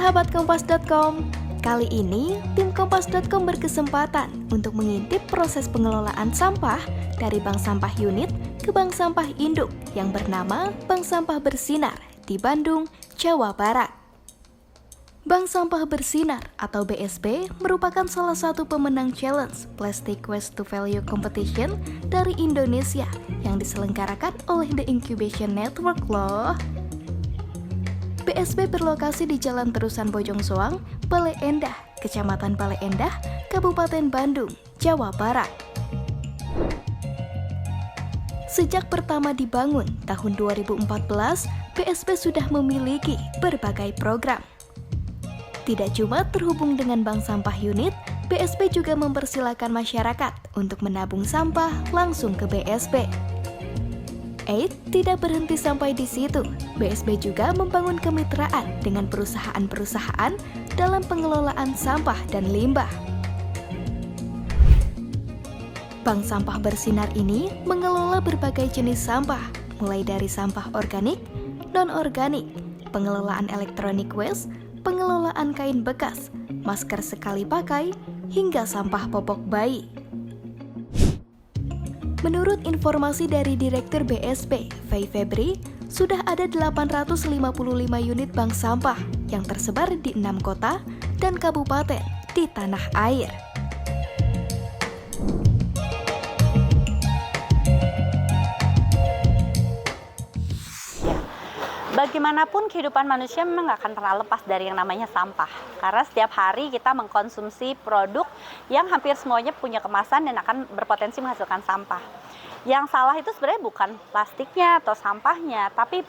sahabat Kompas.com. Kali ini, tim Kompas.com berkesempatan untuk mengintip proses pengelolaan sampah dari bank sampah unit ke bank sampah induk yang bernama Bank Sampah Bersinar di Bandung, Jawa Barat. Bank Sampah Bersinar atau BSB merupakan salah satu pemenang challenge Plastic Waste to Value Competition dari Indonesia yang diselenggarakan oleh The Incubation Network loh. BSB berlokasi di Jalan Terusan Bojong Soang, Bale Endah, Kecamatan Bale Endah, Kabupaten Bandung, Jawa Barat. Sejak pertama dibangun tahun 2014, BSB sudah memiliki berbagai program. Tidak cuma terhubung dengan bank sampah unit, BSB juga mempersilakan masyarakat untuk menabung sampah langsung ke BSB. Tidak berhenti sampai di situ. BSB juga membangun kemitraan dengan perusahaan-perusahaan dalam pengelolaan sampah dan limbah. Bank Sampah Bersinar ini mengelola berbagai jenis sampah, mulai dari sampah organik, non-organik, pengelolaan elektronik waste, pengelolaan kain bekas, masker sekali pakai, hingga sampah popok bayi. Menurut informasi dari Direktur BSB, Fei Febri, sudah ada 855 unit bank sampah yang tersebar di 6 kota dan kabupaten di tanah air. Bagaimanapun kehidupan manusia memang nggak akan pernah lepas dari yang namanya sampah. Karena setiap hari kita mengkonsumsi produk yang hampir semuanya punya kemasan dan akan berpotensi menghasilkan sampah. Yang salah itu sebenarnya bukan plastiknya atau sampahnya, tapi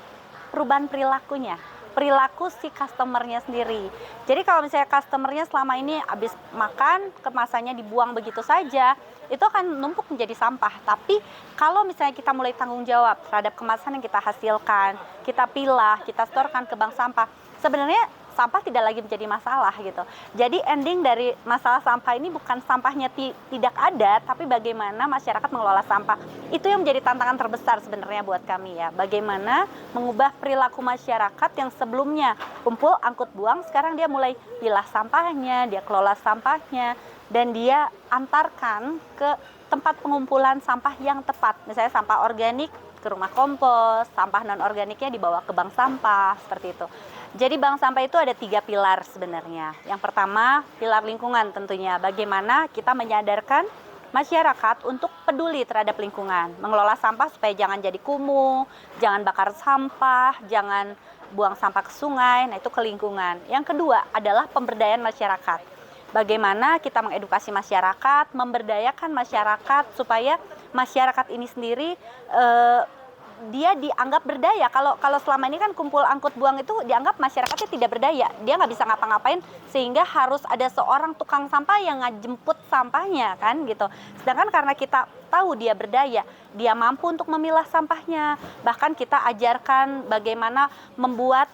perubahan perilakunya. Perilaku si customernya sendiri. Jadi kalau misalnya customernya selama ini habis makan, kemasannya dibuang begitu saja, itu akan numpuk menjadi sampah. Tapi kalau misalnya kita mulai tanggung jawab terhadap kemasan yang kita hasilkan, kita pilah, kita setorkan ke bank sampah, sebenarnya sampah tidak lagi menjadi masalah gitu. Jadi ending dari masalah sampah ini bukan sampahnya tidak ada, tapi bagaimana masyarakat mengelola sampah. Itu yang menjadi tantangan terbesar sebenarnya buat kami ya. Bagaimana mengubah perilaku masyarakat yang sebelumnya kumpul angkut buang, sekarang dia mulai pilah sampahnya, dia kelola sampahnya, dan dia antarkan ke tempat pengumpulan sampah yang tepat. Misalnya sampah organik ke rumah kompos, sampah non-organiknya dibawa ke bank sampah, seperti itu. Jadi bank sampah itu ada 3 pilar sebenarnya. Yang pertama, pilar lingkungan tentunya. Bagaimana kita menyadarkan masyarakat untuk peduli terhadap lingkungan. Mengelola sampah supaya jangan jadi kumuh, jangan bakar sampah, jangan buang sampah ke sungai, nah itu ke lingkungan. Yang kedua adalah pemberdayaan masyarakat. Bagaimana kita mengedukasi masyarakat, memberdayakan masyarakat supaya masyarakat ini sendiri dia dianggap berdaya. Kalau selama ini kan kumpul angkut buang itu dianggap masyarakatnya tidak berdaya. Dia nggak bisa ngapa-ngapain sehingga harus ada seorang tukang sampah yang ngajemput sampahnya kan gitu. Sedangkan karena kita tahu dia berdaya, dia mampu untuk memilah sampahnya. Bahkan kita ajarkan bagaimana membuat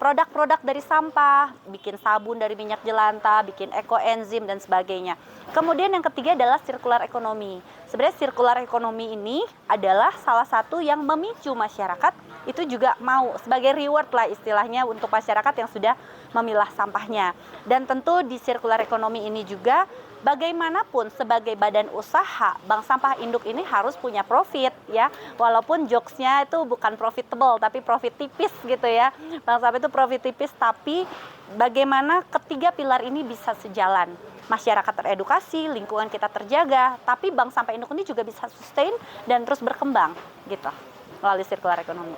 produk-produk dari sampah, bikin sabun dari minyak jelantah, bikin ekoenzim dan sebagainya. Kemudian yang ketiga adalah circular economy. Sebenarnya circular economy ini adalah salah satu yang memicu masyarakat itu juga mau sebagai reward lah istilahnya untuk masyarakat yang sudah memilah sampahnya. Dan tentu di circular economy ini juga bagaimanapun sebagai badan usaha, bank sampah induk ini harus punya profit ya. Walaupun jokesnya itu bukan profitable tapi profit tipis gitu ya. Bank sampah itu profit tipis, tapi bagaimana ketiga pilar ini bisa sejalan. Masyarakat teredukasi, lingkungan kita terjaga, tapi bank sampah induk ini juga bisa sustain dan terus berkembang gitu melalui circular economy.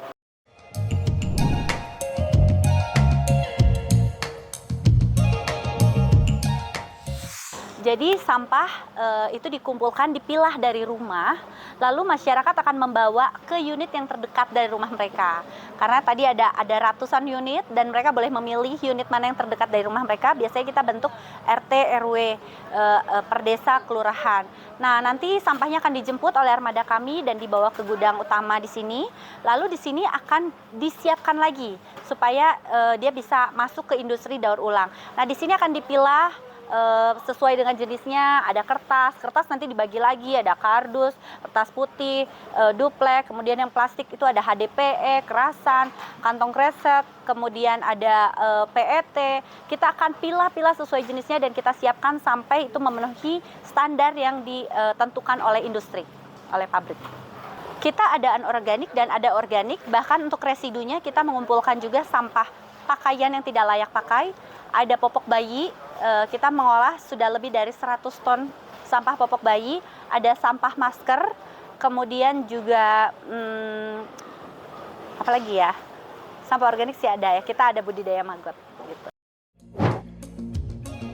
Jadi sampah itu dikumpulkan, dipilah dari rumah, lalu masyarakat akan membawa ke unit yang terdekat dari rumah mereka. Karena tadi ada ratusan unit dan mereka boleh memilih unit mana yang terdekat dari rumah mereka. Biasanya kita bentuk RT, RW, per desa, kelurahan. Nah, nanti sampahnya akan dijemput oleh armada kami dan dibawa ke gudang utama di sini. Lalu di sini akan disiapkan lagi supaya dia bisa masuk ke industri daur ulang. Nah, di sini akan dipilah sesuai dengan jenisnya. Ada kertas nanti dibagi lagi, ada kardus, kertas putih, duplek, kemudian yang plastik itu ada HDPE, kerasan, kantong kresek, kemudian ada PET. Kita akan pilah-pilah sesuai jenisnya dan kita siapkan sampai itu memenuhi standar yang ditentukan oleh industri, oleh pabrik. Kita ada anorganik dan ada organik, bahkan untuk residunya kita mengumpulkan juga sampah pakaian yang tidak layak pakai, ada popok bayi, kita mengolah sudah lebih dari 100 ton sampah popok bayi, ada sampah masker, kemudian juga apa lagi ya, sampah organik sih ada ya, kita ada budidaya maggot gitu.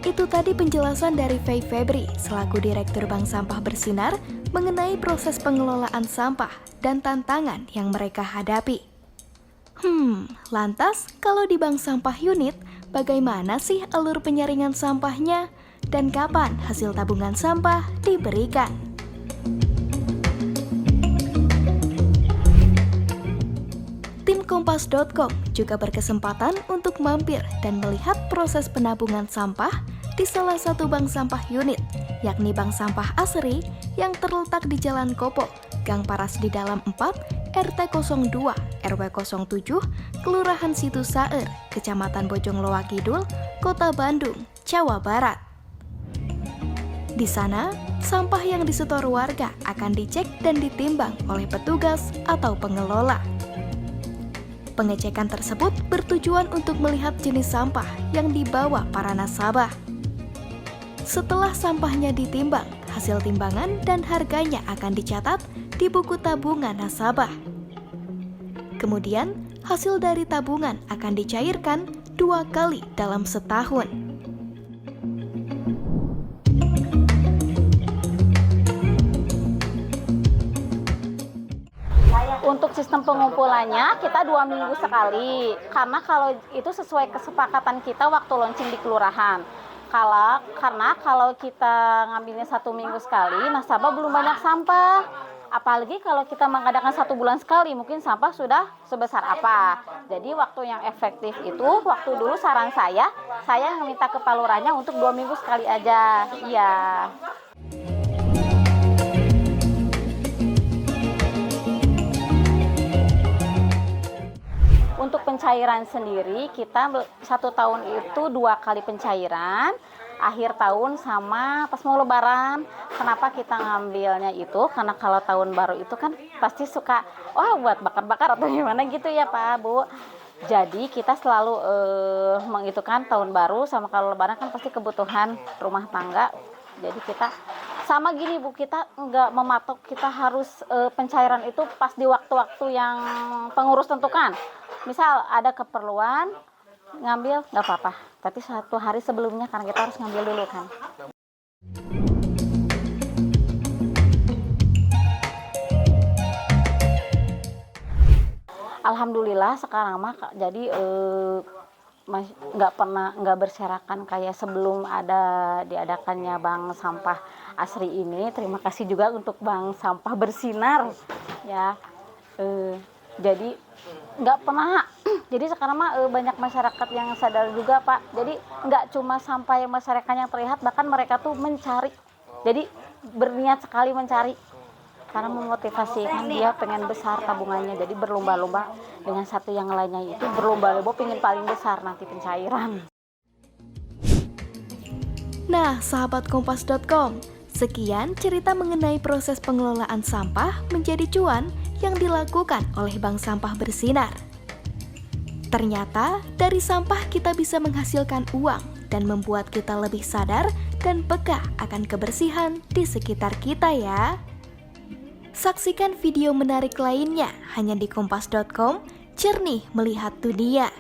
Itu tadi penjelasan dari Fei Febri selaku Direktur Bank Sampah Bersinar mengenai proses pengelolaan sampah dan tantangan yang mereka hadapi. Lantas kalau di Bank Sampah Unit, bagaimana sih alur penyaringan sampahnya dan kapan hasil tabungan sampah diberikan? Tim Kompas.com juga berkesempatan untuk mampir dan melihat proses penabungan sampah di salah satu bank sampah unit, yakni Bank Sampah Asri yang terletak di Jalan Kopo, Gang Paras di Dalam 4, RT 02, RW 07, Kelurahan Situ Saer, Kecamatan Bojongloa Kidul, Kota Bandung, Jawa Barat. Di sana, sampah yang disetor warga akan dicek dan ditimbang oleh petugas atau pengelola. Pengecekan tersebut bertujuan untuk melihat jenis sampah yang dibawa para nasabah. Setelah sampahnya ditimbang, hasil timbangan dan harganya akan dicatat di buku tabungan nasabah. Kemudian, hasil dari tabungan akan dicairkan 2 kali dalam setahun. Untuk sistem pengumpulannya kita 2 minggu sekali, karena kalau itu sesuai kesepakatan kita waktu launching di kelurahan. Karena kalau kita ngambilnya 1 minggu sekali, nasabah belum banyak sampah. Apalagi kalau kita mengadakan 1 bulan sekali, mungkin sampah sudah sebesar apa. Jadi waktu yang efektif itu, waktu dulu saran saya meminta ke Pak Lurahnya untuk 2 minggu sekali aja. Iya. Untuk pencairan sendiri, kita 1 tahun itu 2 kali pencairan, akhir tahun sama pas mau lebaran. Kenapa kita ngambilnya itu? Karena kalau tahun baru itu kan pasti suka, buat bakar-bakar atau gimana gitu ya Pak, Bu. Jadi kita selalu menghitungkan tahun baru sama kalau lebaran kan pasti kebutuhan rumah tangga. Jadi kita sama gini Bu, kita nggak mematok kita harus pencairan itu pas di waktu-waktu yang pengurus tentukan. Misal ada keperluan ngambil nggak apa-apa, tapi 1 hari sebelumnya karena kita harus ngambil dulu kan. Alhamdulillah sekarang mah jadi nggak berserakan kayak sebelum ada diadakannya Bank Sampah Asri ini. Terima kasih juga untuk Bank Sampah Bersinar ya. Jadi nggak pernah. Jadi sekarang mah banyak masyarakat yang sadar juga Pak. Jadi nggak cuma sampai masyarakat yang terlihat, bahkan mereka tuh mencari. Jadi berniat sekali mencari. Karena memotivasi kan dia pengen besar tabungannya. Jadi berlomba-lomba dengan satu yang lainnya itu berlomba-lomba pengen paling besar nanti pencairan. Nah, sahabat Kompas.com, sekian cerita mengenai proses pengelolaan sampah menjadi cuan yang dilakukan oleh Bank Sampah Bersinar. Ternyata dari sampah kita bisa menghasilkan uang dan membuat kita lebih sadar dan peka akan kebersihan di sekitar kita ya. Saksikan video menarik lainnya hanya di Kompas.com, jernih melihat dunia.